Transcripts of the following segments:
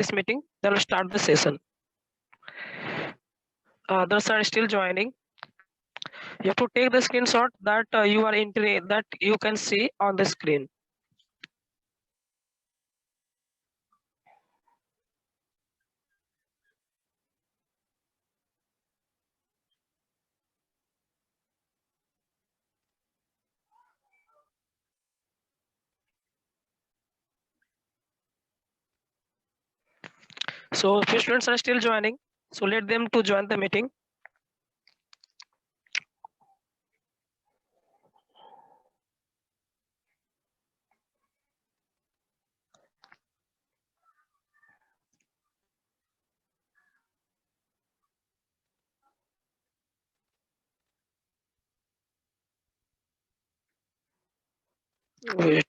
this meeting, then we'll start the session. Others are still joining. You have to take the screenshot that you are that you can see on the screen. So few students are still joining. So let them to join the meeting. Wait.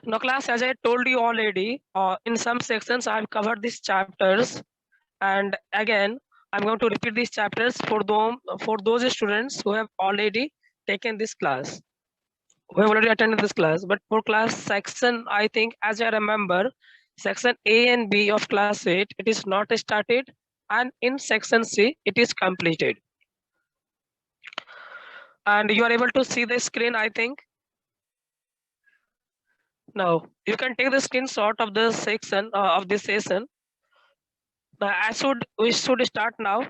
Now class, as I told you already, in some sections I've covered these chapters, and again I'm going to repeat these chapters for those students who have already taken this class, who have already attended this class. But for class section, I think as I remember, section A and B of class 8, it is not started, and in section C, it is completed. And you are able to see the screen, I think. Now you can take the screenshot of the section of this session. We should start now.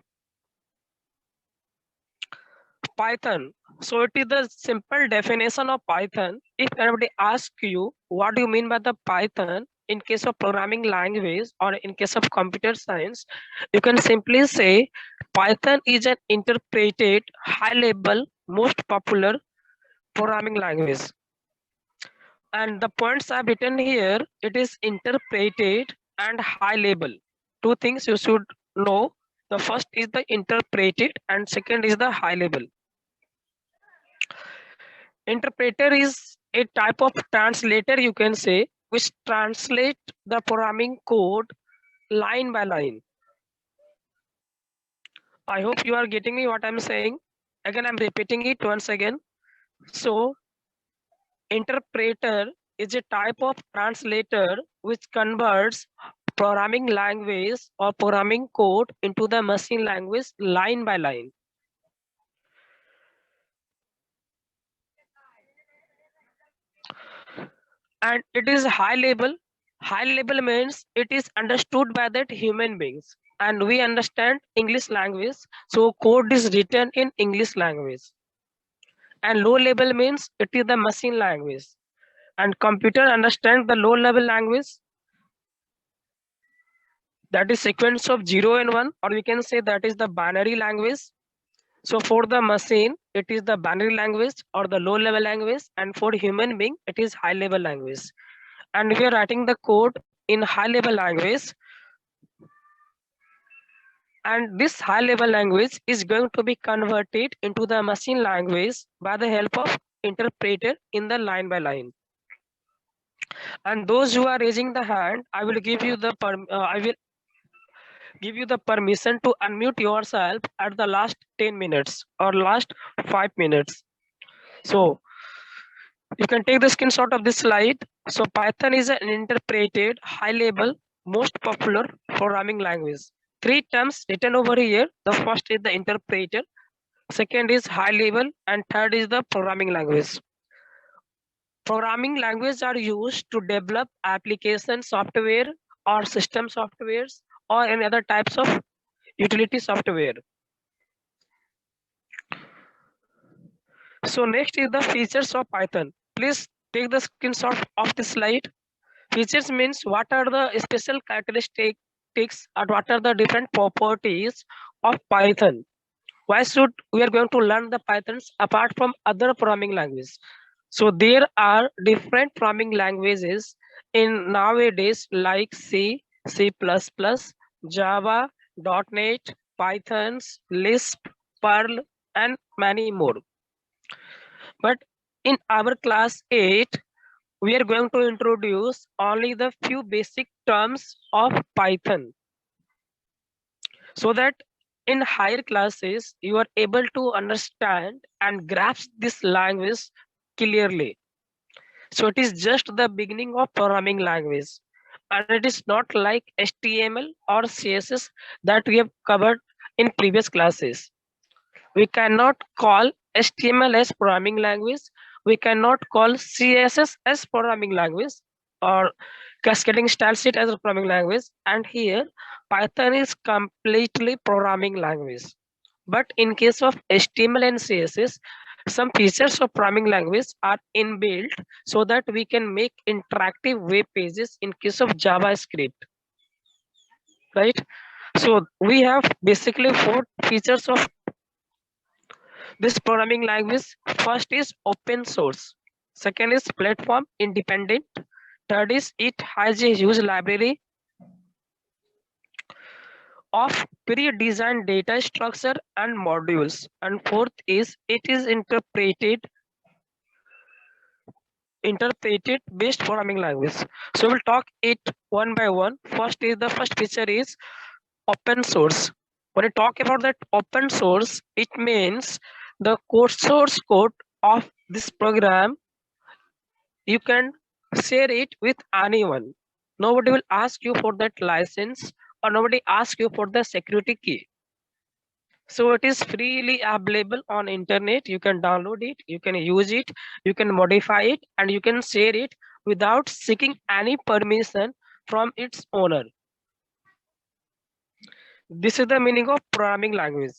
Python. So it is the simple definition of Python. If anybody asks you what do you mean by the Python in case of programming language or in case of computer science, you can simply say Python is an interpreted, high level, most popular programming language. And the points I've written here, it is interpreted and high level. Two things you should know. The first is the interpreted and second is the high level. Interpreter is a type of translator, you can say, which translate the programming code line by line. I hope you are getting me what I'm saying. Again, I'm repeating it once again. So interpreter is a type of translator which converts programming language or programming code into the machine language line by line. And it is high level. High level means it is understood by that human beings, and we understand English language, so code is written in English language. And low level means it is the machine language, and computer understand the low level language, that is sequence of 0 and 1, or we can say that is the binary language. So for the machine it is the binary language or the low level language, and for human being it is high level language. And we are writing the code in high level language, and this high level language is going to be converted into the machine language by the help of interpreter in the line by line. And those who are raising the hand, I will give you the permission to unmute yourself at the last 10 minutes or last 5 minutes. So you can take the screenshot of this slide. So Python is an interpreted, high level, most popular programming language. Three terms written over here. The first is the interpreter, second is high level, and third is the programming language. Programming languages are used to develop application software or system softwares or any other types of utility software. So next is the features of Python. Please take the screenshot of the slide. Features means what are the special characteristics or what are the different properties of Python. Why should we are going to learn the Pythons apart from other programming languages? So there are different programming languages in nowadays like C, C++, Java, .NET, Pythons, Lisp, Perl, and many more. But in our class 8, we are going to introduce only the few basic terms of Python, so that in higher classes you are able to understand and grasp this language clearly. So it is just the beginning of programming language, and it is not like HTML or CSS that we have covered in previous classes. We cannot call HTML as programming language. We cannot call CSS as programming language, or cascading style sheet as a programming language. And here Python is completely programming language. But in case of HTML and CSS, some features of programming language are inbuilt so that we can make interactive web pages in case of JavaScript, right? So we have basically four features of this programming language. First is open source. Second is platform independent. Third is it has a huge library of pre-designed data structure and modules. And fourth is it is interpreted based programming language. So we'll talk it one by one. First feature is open source. When I talk about that open source, it means the source code of this program, you can share it with anyone. Nobody will ask you for that license, or nobody ask you for the security key. So it is freely available on internet. You can download it, you can use it, you can modify it, and you can share it without seeking any permission from its owner. This is the meaning of programming language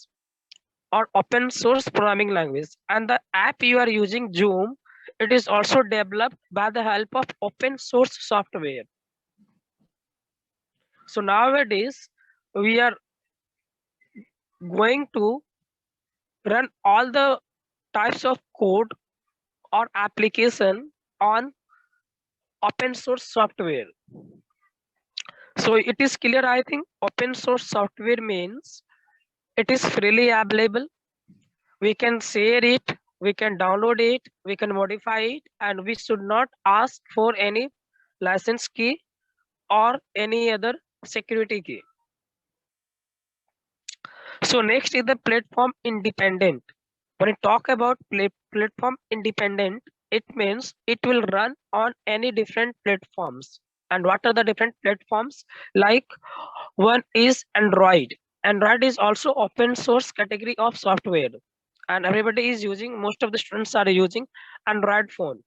or open source programming language. And the app you are using, Zoom, it is also developed by the help of open source software. So nowadays we are going to run all the types of code or application on open source software. So it is clear, I think. Open source software means it is freely available. We can share it, we can download it, we can modify it, and we should not ask for any license key or any other security key. So next is the platform independent. When I talk about platform independent, it means it will run on any different platforms. And what are the different platforms? Like one is Android. Android is also open source category of software, and everybody is using, most of the students are using Android phone.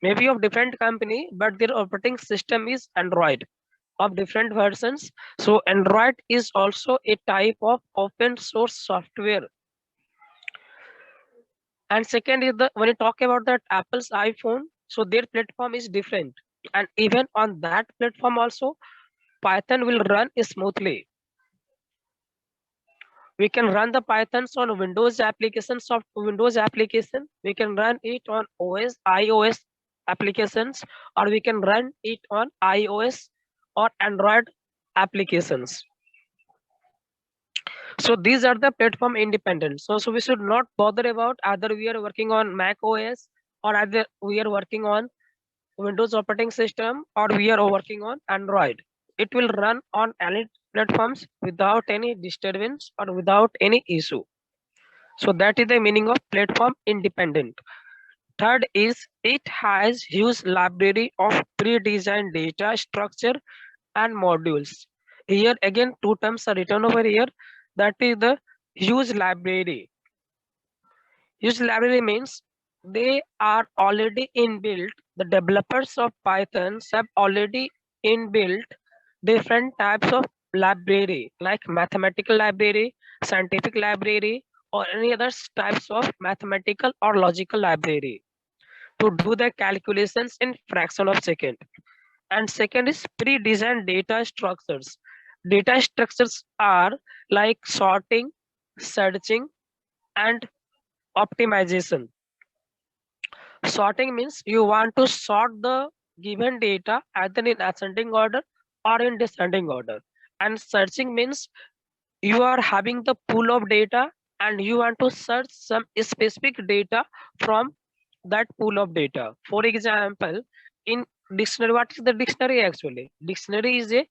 Maybe of different company, but their operating system is Android of different versions. So Android is also a type of open source software. And second is the, when you talk about that Apple's iPhone, so their platform is different, and even on that platform also Python will run smoothly. We can run the Pythons on Windows applications of Windows application. We can run it on iOS applications, or we can run it on iOS or Android applications. So these are the platform independent. So we should not bother about either we are working on Mac OS, or either we are working on Windows operating system, or we are working on Android. It will run on any platforms without any disturbance or without any issue. So that is the meaning of platform independent. Third is it has huge library of pre-designed data structure and modules. Here again two terms are written over here. That is the huge library. Huge library means they are already inbuilt. The developers of Python have already inbuilt different types of library, like mathematical library, scientific library, or any other types of mathematical or logical library to do the calculations in fraction of second. And second is pre-designed data structures. Data structures are like sorting, searching, and optimization. Sorting means you want to sort the given data either in ascending order or in descending order. And searching means you are having the pool of data and you want to search some specific data from that pool of data. For example, in dictionary, what is the dictionary actually? Dictionary is a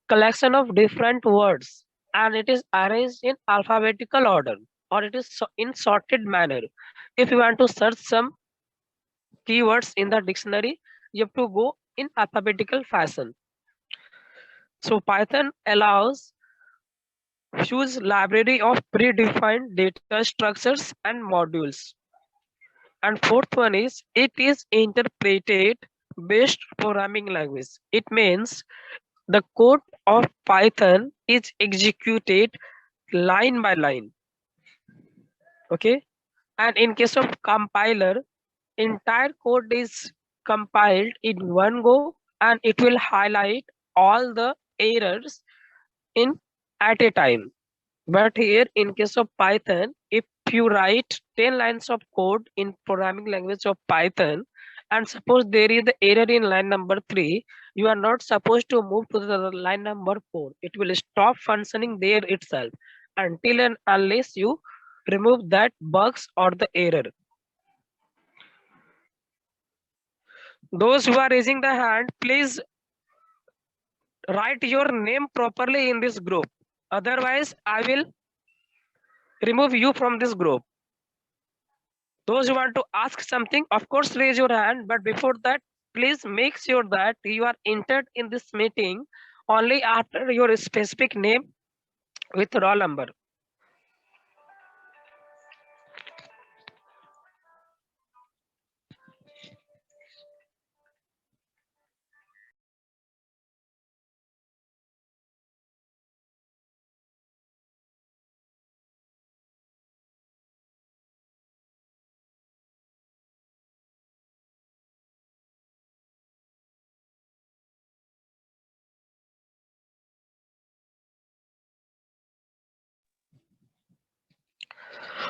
collection of different words and it is arranged in alphabetical order or it is in sorted manner. If you want to search some keywords in the dictionary, you have to go in alphabetical fashion. So Python allows huge library of predefined data structures and modules. And fourth one is it is interpreted based programming language. It means the code of Python is executed line by line. Okay. And in case of compiler, entire code is compiled in one go and it will highlight all the errors in at a time. But here in case of Python, if you write 10 lines of code in programming language of Python, and suppose there is the error in line number 3, you are not supposed to move to the line number 4. It will stop functioning there itself until and unless you remove that bugs or the error. Those who are raising the hand, please write your name properly in this group. Otherwise, I will remove you from this group. Those who want to ask something, of course, raise your hand. But before that, please make sure that you are entered in this meeting only after your specific name with roll number.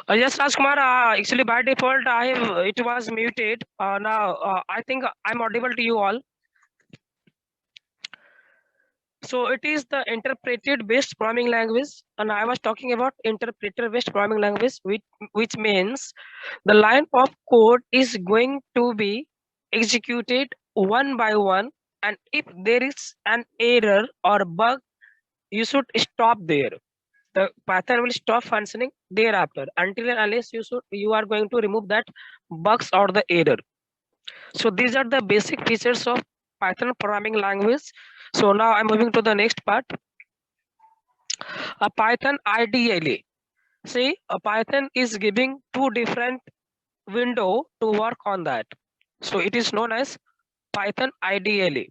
Yes, Rajkumar, actually by default, I have it was muted. Now, I think I'm audible to you all. So it is the interpreted based programming language, and I was talking about interpreter based programming language, which means the line of code is going to be executed one by one, and if there is an error or bug, you should stop there. The Python will stop functioning thereafter until and unless you are going to remove that bugs or the error. So these are the basic features of Python programming language. So now I'm moving to the next part. A Python IDLE. See, a Python is giving two different window to work on that. So it is known as Python IDLE.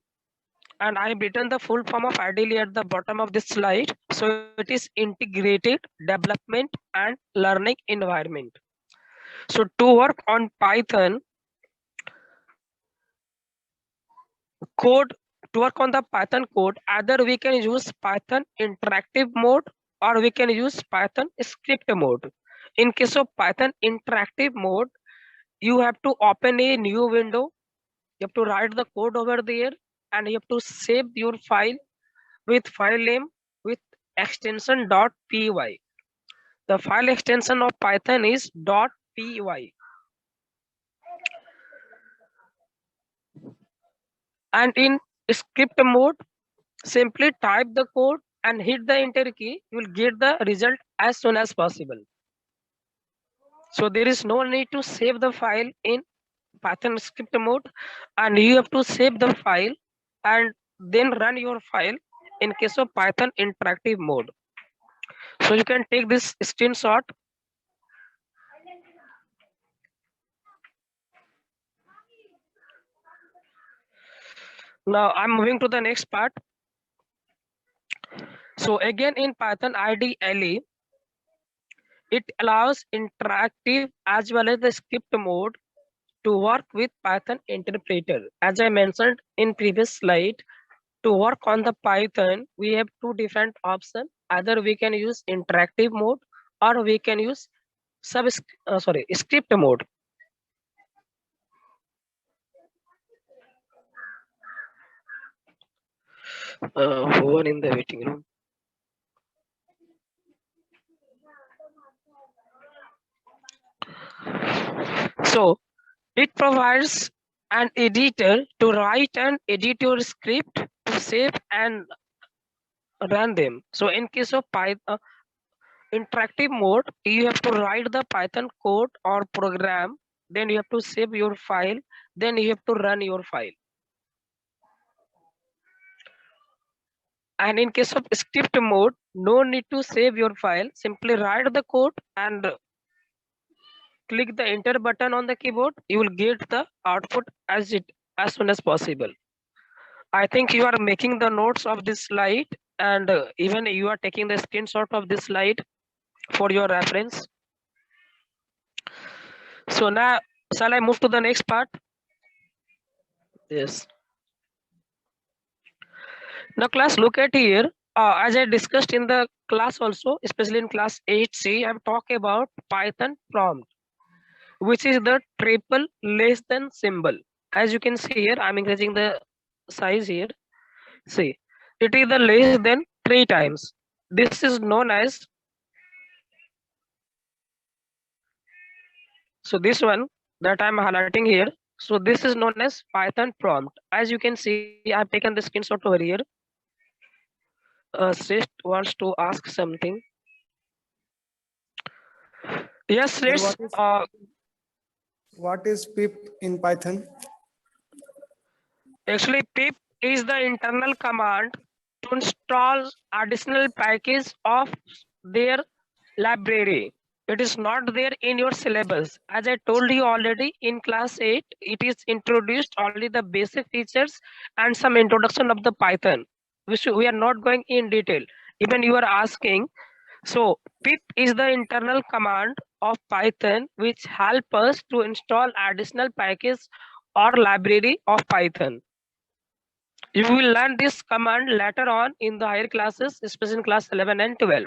And I have written the full form of IDLE at the bottom of this slide. So it is integrated development and learning environment. So to work on Python code, to work on the Python code, either we can use Python interactive mode or we can use Python script mode. In case of Python interactive mode, you have to open a new window. You have to write the code over there and you have to save your file with file name with extension .py. The file extension of Python is .py. And in script mode, simply type the code and hit the enter key. You will get the result as soon as possible. So there is no need to save the file in Python script mode, and you have to save the file and then run your file in case of Python interactive mode. So you can take this screenshot. Now I'm moving to the next part. So again in Python IDLE, it allows interactive as well as the script mode to work with Python interpreter. As I mentioned in previous slide, to work on the Python, we have two different options. Either we can use interactive mode or we can use script mode. Who are in the waiting room? So It provides an editor to write and edit your script, to save and run them. So in case of Python interactive mode, you have to write the Python code or program, then you have to save your file, then you have to run your file. And in case of script mode, no need to save your file, simply write the code and click the enter button on the keyboard. You will get the output as soon as possible. I think you are making the notes of this slide, and even you are taking the screenshot of this slide for your reference. So now, shall I move to the next part? Yes. Now class, look at here. As I discussed in the class also, especially in class 8C, I'm talking about Python prompt, which is the triple less than symbol. As you can see here, I'm increasing the size here. See, it is the less than 3 times. This is known as, so this one that I'm highlighting here. So this is known as Python prompt. As you can see, I've taken the screenshot over here. Shrest wants to ask something. Yes, Shrest. What is pip in Python? Actually, pip is the internal command to install additional package of their library. It is not there in your syllabus. As I told you already in class 8, it is introduced only the basic features and some introduction of the Python. We are not going in detail. Even you are asking, so pip is the internal command of Python which help us to install additional package or library of Python. You will learn this command later on in the higher classes, especially in class 11 and 12.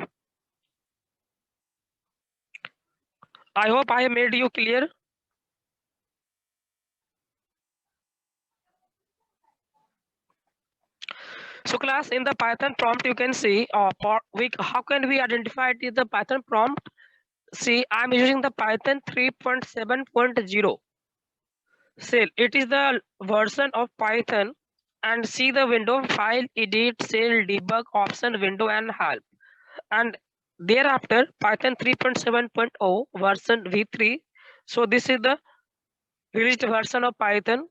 I hope I have made you clear. So class, in the Python prompt, you can see how can we identify it is the Python prompt. See, I'm using the Python 3.7.0. Cell, it is the version of Python, and see the window file, edit, cell, debug, option, window, and help. And thereafter Python 3.7.0 version v3. So this is the released version of Python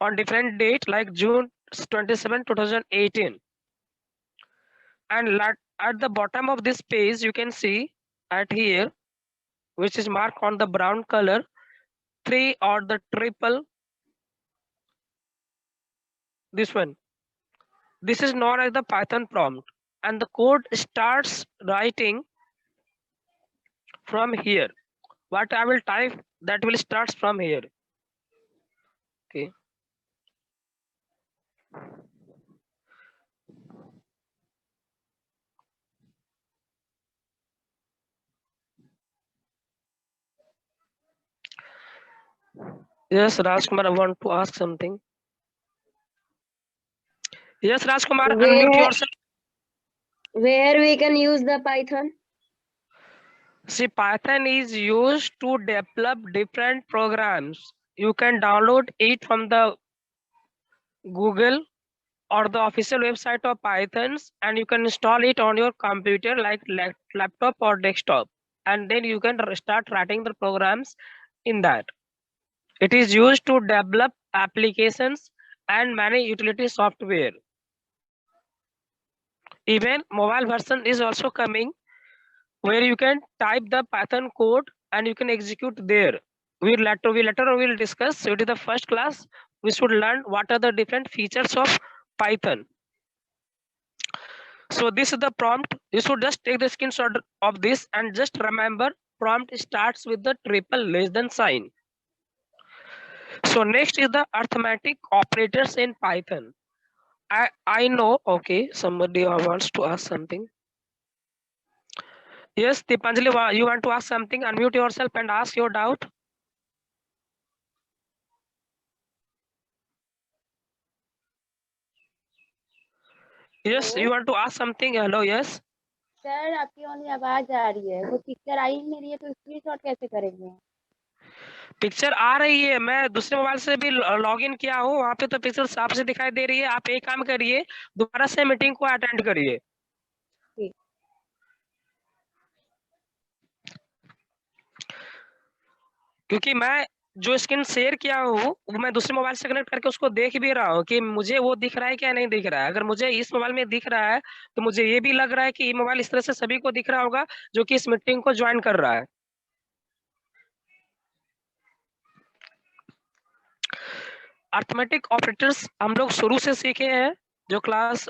on different date like June 27, 2018. And at the bottom of this page, you can see at here, which is marked on the brown color, 3 or the triple, this one. This is known as the Python prompt, and the code starts writing from here. What I will type, that will start from here. Okay. Yes, Rajkumar, I want to ask something. Yes, Rajkumar, unmute yourself. Where we can use the Python? See, Python is used to develop different programs. You can download it from the Google or the official website of Pythons, and you can install it on your computer like laptop or desktop, and then you can start writing the programs in that. It is used to develop applications and many utility software. Even mobile version is also coming, where you can type the Python code and you can execute there. We later will discuss. So it is the first class. We should learn what are the different features of Python. So this is the prompt. You should just take the screenshot of this and just remember prompt starts with the triple less than sign. So next is the arithmetic operators in Python. I know, okay, somebody wants to ask something. Yes, Dipanjali, you want to ask something? Unmute yourself and ask your doubt. Yes, you want to ask something? Hello, yes. Sir आपकी only आवाज आ रही है, वो picture आई नहीं रही है, तो screenshot कैसे करेंगे? पिक्चर आ रही है, मैं दूसरे मोबाइल से भी लॉग इन किया हूँ, वहां पे तो पिक्चर साफ से दिखाई दे रही है। आप एक काम करिए, दोबारा से मीटिंग को अटेंड करिए। ठीक। क्योंकि मैं जो स्क्रीन शेयर किया हूँ वो मैं दूसरे मोबाइल से कनेक्ट करके उसको देख भी रहा हूँ कि मुझे वो दिख रहा है क्या नहीं दिख रहा है। अगर मुझे इस मोबाइल में दिख रहा है तो मुझे ये भी लग रहा है कि ये मोबाइल इस तरह से सभी को दिख रहा होगा जो कि इस मीटिंग को ज्वाइन कर रहा है। अर्थमेटिक ऑपरेटर्स हम लोग शुरू से सीखे हैं, जो क्लास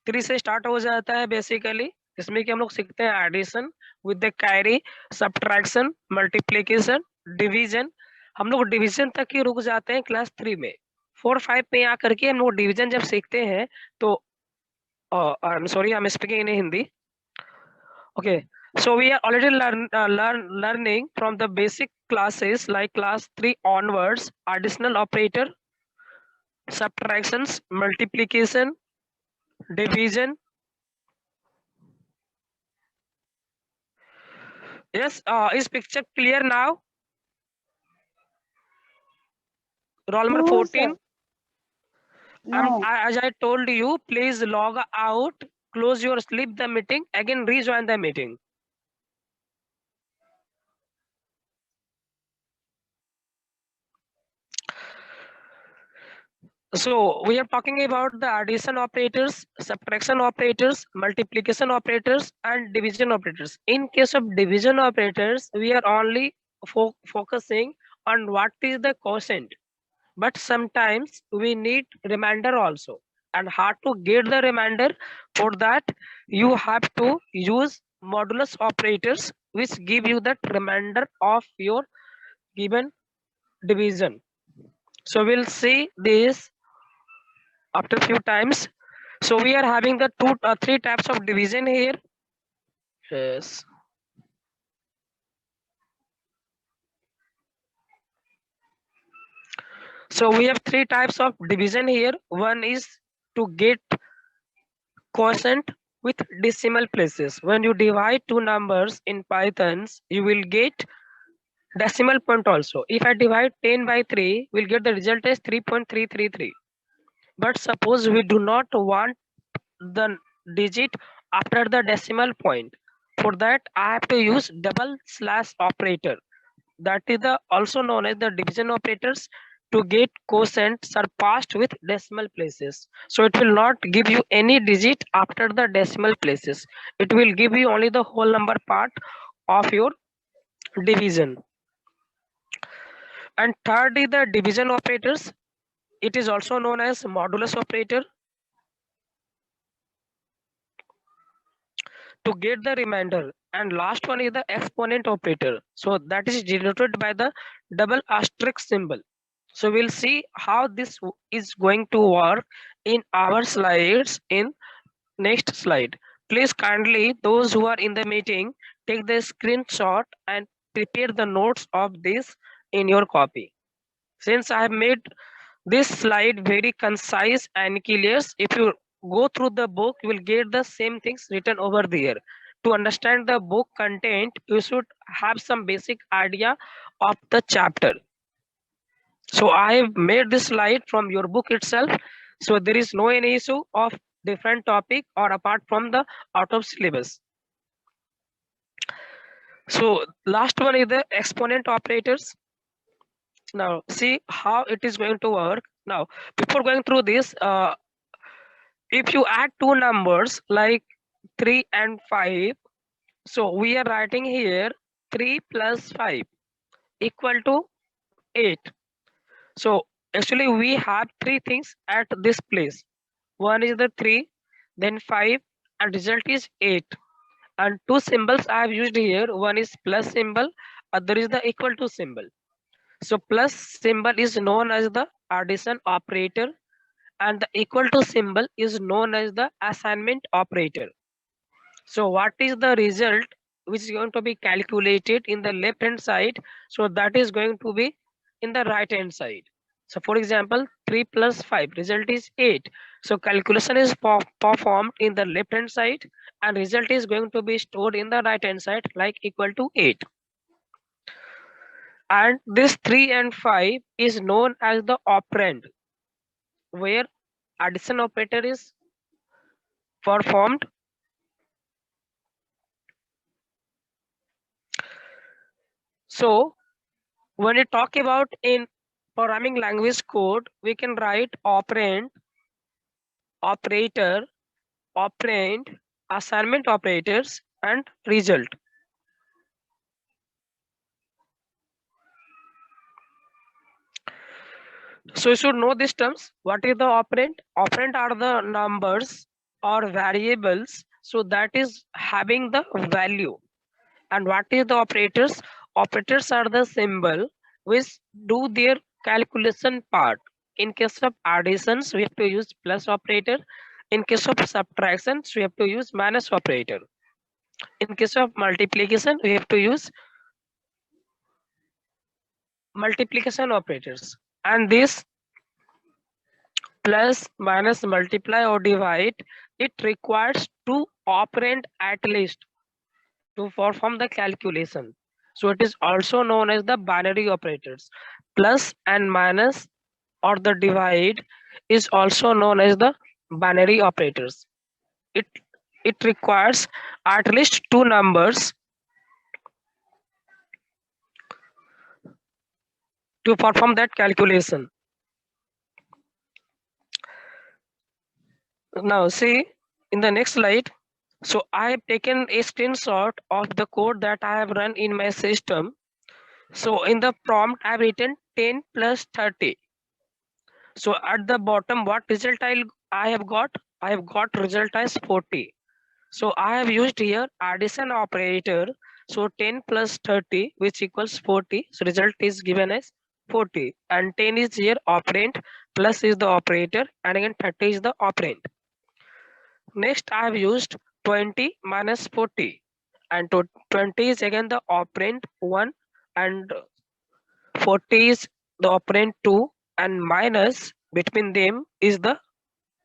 3 से स्टार्ट हो जाता है बेसिकली, इसमें कि हम लोग सीखते हैं addition with the carry, subtraction, multiplication, division. हम लोग डिवीजन तक ही रुक जाते हैं क्लास 3 में। 4-5 में आकर के हम लोग डिवीजन जब सीखते हैं तो I am sorry, I am speaking in Hindi. Okay, so we are already learning from the basic classes like class 3 onwards, additional operator, subtractions, multiplication, division. Yes, is picture clear now? Roll number No, 14. sir. No. As I told you, please log out, close your leave the meeting, again rejoin the meeting. So we are talking about the addition operators, subtraction operators, multiplication operators, and division operators. In case of division operators, we are only focusing on what is the quotient, but sometimes we need remainder also. And how to get the remainder? For that, you have to use modulus operators, which give you the remainder of your given division. So we'll see this after a few times. So we are having the three types of division here. Yes. So we have three types of division here. One is to get quotient with decimal places. When you divide two numbers in Pythons, you will get decimal point also. If I divide 10 by 3, we'll get the result as 3.333. But suppose we do not want the digit after the decimal point. For that, I have to use double slash operator. That is also known as the division operators to get quotient surpassed with decimal places. So it will not give you any digit after the decimal places. It will give you only the whole number part of your division. And third is the division operators. It is also known as modulus operator to get the remainder. And last one is the exponent operator. So that is denoted by the double asterisk symbol. So we'll see how this is going to work in our slides in next slide. Please kindly, those who are in the meeting, take the screenshot and prepare the notes of this in your copy. Since I have made this slide very concise and clear, if you go through the book, you will get the same things written over there. To understand the book content, you should have some basic idea of the chapter. So I have made this slide from your book itself. So there is no any issue of different topic or apart from the out of syllabus. So last one is the exponent operators. Now see how it is going to work. Now before going through this, if you add two numbers like 3 and 5, so we are writing here 3 plus 5 equal to 8. So actually we have three things at this place. One is the 3, then 5, and result is 8. And two symbols I have used here. One is plus symbol, other is the equal to symbol. So plus symbol is known as the addition operator, and the equal to symbol is known as the assignment operator. So what is the result which is going to be calculated in the left hand side? So that is going to be in the right hand side. So for example, 3 plus 5 result is 8. So calculation is performed in the left hand side and result is going to be stored in the right hand side like equal to 8. And this 3 and 5 is known as the operand, where addition operator is performed. So when we talk about in programming language code, we can write operand, operator, operand, assignment operators, and result. So you should know these terms. What is the operand? Operand are the numbers or variables, so that is having the value. And what is the operators? Operators are the symbol which do their calculation part. In case of additions, we have to use plus operator. In case of subtractions, we have to use minus operator. In case of multiplication, we have to use multiplication operators. And this plus, minus, multiply or divide, it requires two operand at least to perform the calculation. So it is also known as the binary operators. Plus and minus or the divide is also known as the binary operators. It requires at least two numbers to perform that calculation. Now see in the next slide. So I have taken a screenshot of the code that I have run in my system. So in the prompt I have written 10 plus 30. So at the bottom, what result I have got? I have got result as 40. So I have used here addition operator. So 10 plus 30, which equals 40. So result is given as 40. And 10 is here operand, plus is the operator, and again 30 is the operand. Next, I have used 20 minus 40. And 20 is again the operand 1, and 40 is the operand 2, and minus between them is the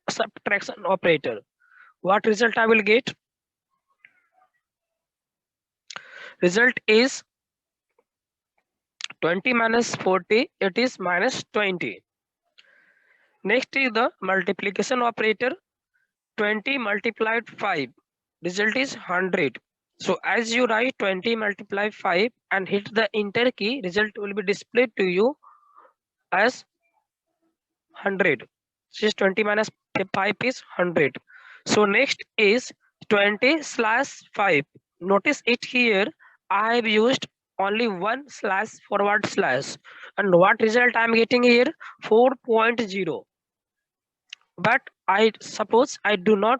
subtraction operator. What result I will get? Result is 20 minus 40, it is minus 20. Next is the multiplication operator. 20 multiplied 5, result is 100. So as you write 20 multiplied 5 and hit the enter key, result will be displayed to you as 100. This 20 minus 5 is 100. So next is 20 slash 5. Notice it here, I have used only one slash forward slash. And what result I am getting here? 4.0. But I suppose I do not.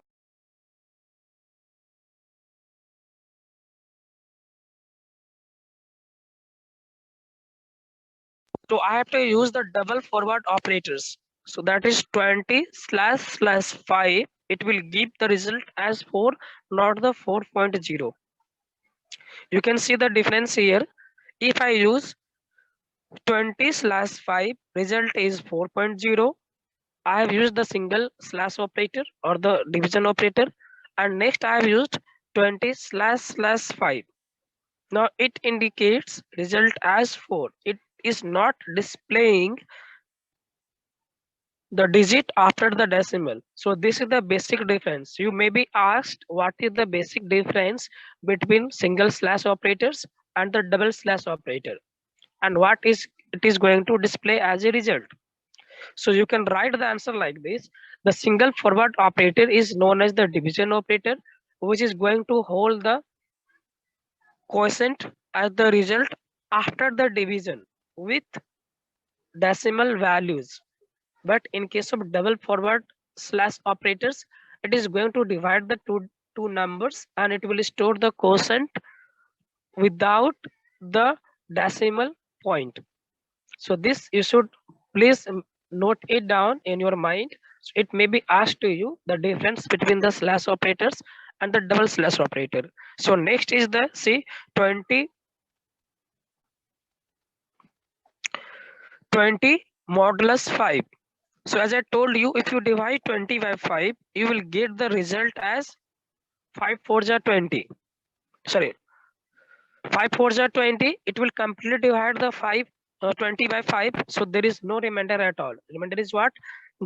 So I have to use the double forward operators. So that is 20 slash slash 5. It will give the result as 4, not the 4.0. You can see the difference here. If I use 20 slash 5, result is 4.0. I have used the single slash operator or the division operator. And next I have used 20 slash slash 5. Now it indicates result as 4. It is not displaying the digit after the decimal. So this is the basic difference. You may be asked what is the basic difference between single slash operators and the double slash operator, and what is it is going to display as a result. So you can write the answer like this. The single forward operator is known as the division operator, which is going to hold the quotient as the result after the division with decimal values. But in case of double forward slash operators, it is going to divide the two numbers and it will store the quotient without the decimal point. So this you should please note it down in your mind. So it may be asked to you the difference between the slash operators and the double slash operator. So next is the see 20 modulus 5. So as I told you, if you divide 20 by 5, you will get the result as 5 4 are 20. Sorry, 5 4s are 20. It will completely divide the 20 by 5. So there is no remainder at all. Remainder is what?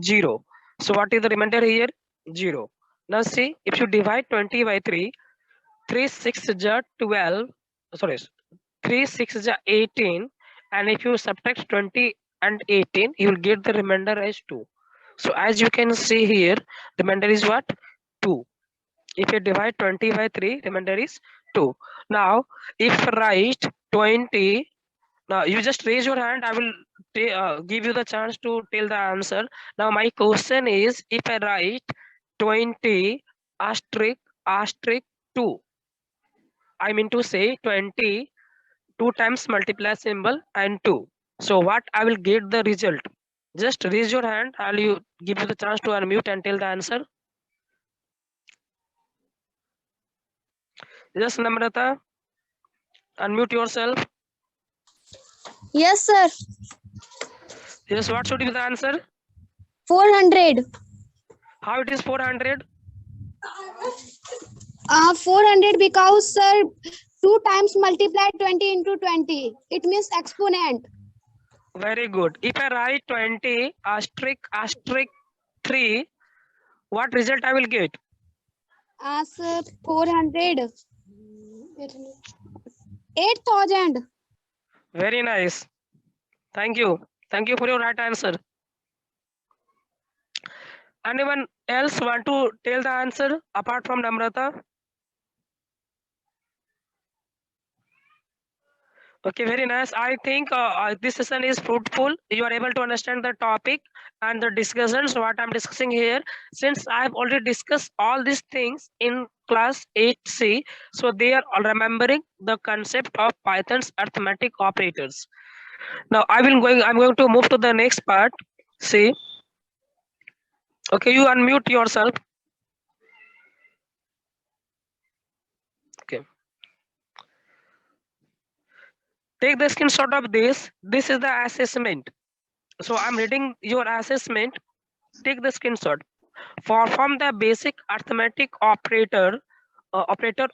0. So what is the remainder here? 0. Now see, if you divide 20 by 3, 3 6 is 12. Sorry, 3 6 is 18. And if you subtract 20 and 18, you will get the remainder as 2. So as you can see here, remainder is what? 2. If you divide 20 by 3, remainder is 2. Now, if write 20, now you just raise your hand, I will give you the chance to tell the answer. Now, my question is, if I write 20 asterisk asterisk 2, I mean to say 20, 2 times multiply symbol and 2. So what I will get the result? Just raise your hand, I will give you the chance to unmute and tell the answer. Yes, Namrata, unmute yourself. Yes, sir. Yes, what should be the answer? 400. How it is 400? 400 because, sir, 2 times multiply 20 into 20. It means exponent. Very good. If I write 20 asterisk asterisk 3, what result I will get? Sir, 400. 8,000. Very nice. Thank you. Thank you for your right answer. Anyone else want to tell the answer apart from Namrata? Okay, very nice. I think this session is fruitful. You are able to understand the topic and the discussions what I'm discussing here. Since I have already discussed all these things in class 8C, so they are all remembering the concept of Python's arithmetic operators. Now I'm going to move to the next part. See, okay, you unmute yourself. Okay. Take the screenshot of this. This is the assessment. So I'm reading your assessment. Take the screenshot. Perform the basic arithmetic operator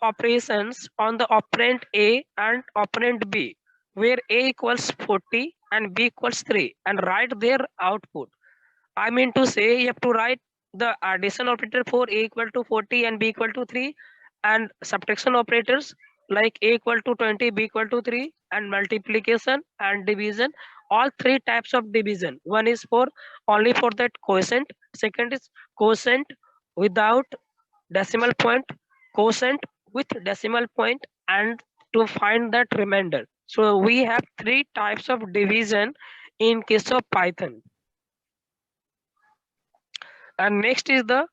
operations on the operand A and operand B, where A equals 40 and B equals 3, and write their output. I mean to say, you have to write the addition operator for A equal to 40 and B equal to 3, and subtraction operators like A equal to 20, B equal to 3, and multiplication and division. All 3 types of division. One is for only for that quotient. Second is quotient without decimal point, quotient with decimal point, and to find that remainder. So we have 3 types of division in case of Python. And next is the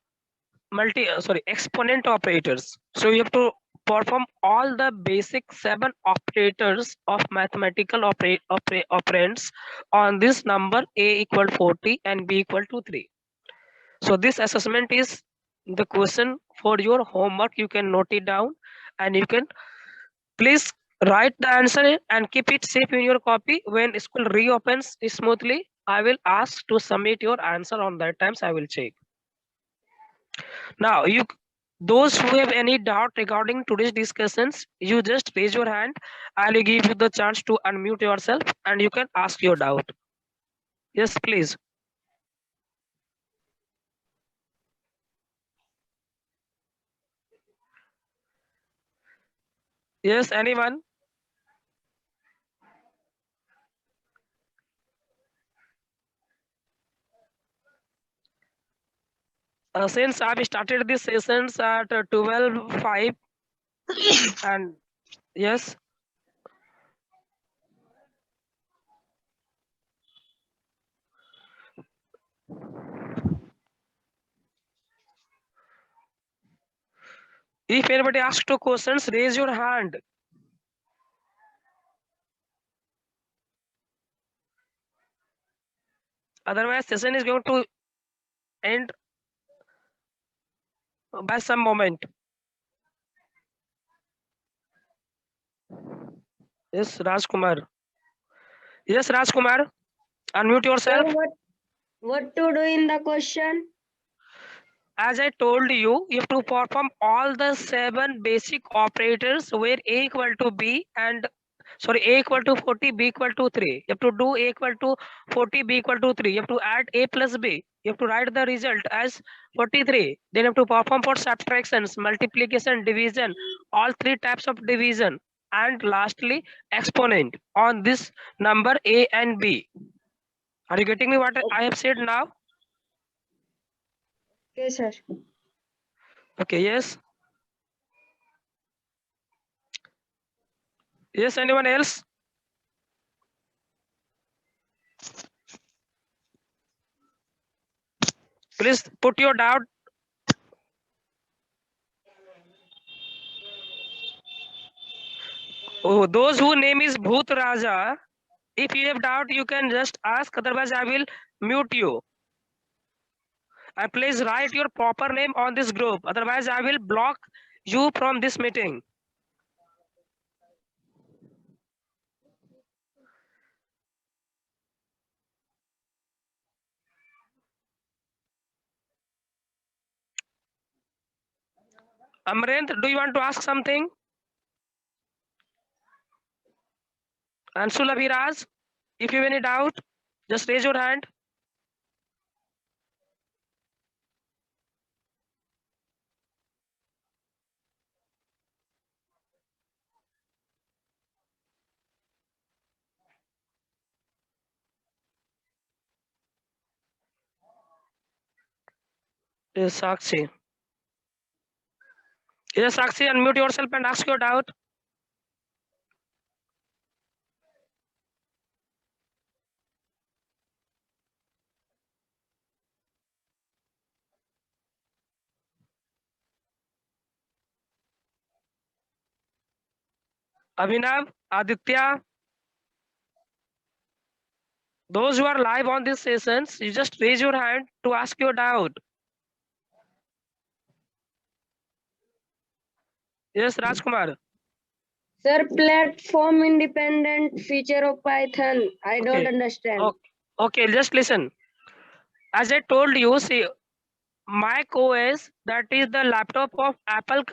exponent operators. So you have to perform all the basic 7 operators of mathematical operands on this number A equal 40 and B equal to 3. So this assessment is the question for your homework. You can note it down and you can please write the answer and keep it safe in your copy. When school reopens smoothly, I will ask to submit your answer. On that times I will check. Now, those who have any doubt regarding today's discussions, you just raise your hand. I'll give you the chance to unmute yourself and you can ask your doubt. Yes, please. Yes, anyone? Since I've started these sessions at 12:05 and yes. If anybody asks 2 questions, raise your hand. Otherwise, session is going to end by some moment. Yes, Rajkumar. Yes, Rajkumar. Unmute yourself. Sir, what to do in the question? as I told you, you have to perform all the 7 basic operators where A equal to B and A equal to 40, B equal to 3. You have to do A equal to 40, B equal to 3. You have to add A plus B. You have to write the result as 43. Then you have to perform for subtractions, multiplication, division, all 3 types of division. And lastly, exponent on this number A and B. Are you getting me what I have said now? Okay, sir. Okay, yes. Yes, anyone else? Please put your doubt. Oh, those whose name is Bhoot Raja, if you have doubt, you can just ask. Otherwise, I will mute you. And please write your proper name on this group. Otherwise, I will block you from this meeting. Amrendra, do you want to ask something? And Sulabhiraj, if you have any doubt, just raise your hand. Yes, Sakshi. Yes, Sakshi, unmute yourself and ask your doubt. Abhinav, Aditya, those who are live on these sessions, you just raise your hand to ask your doubt. Yes, Rajkumar. Sir, platform independent feature of Python. I don't Okay. understand. Okay, just listen. As I told you, see, Mac OS, that is the laptop of Apple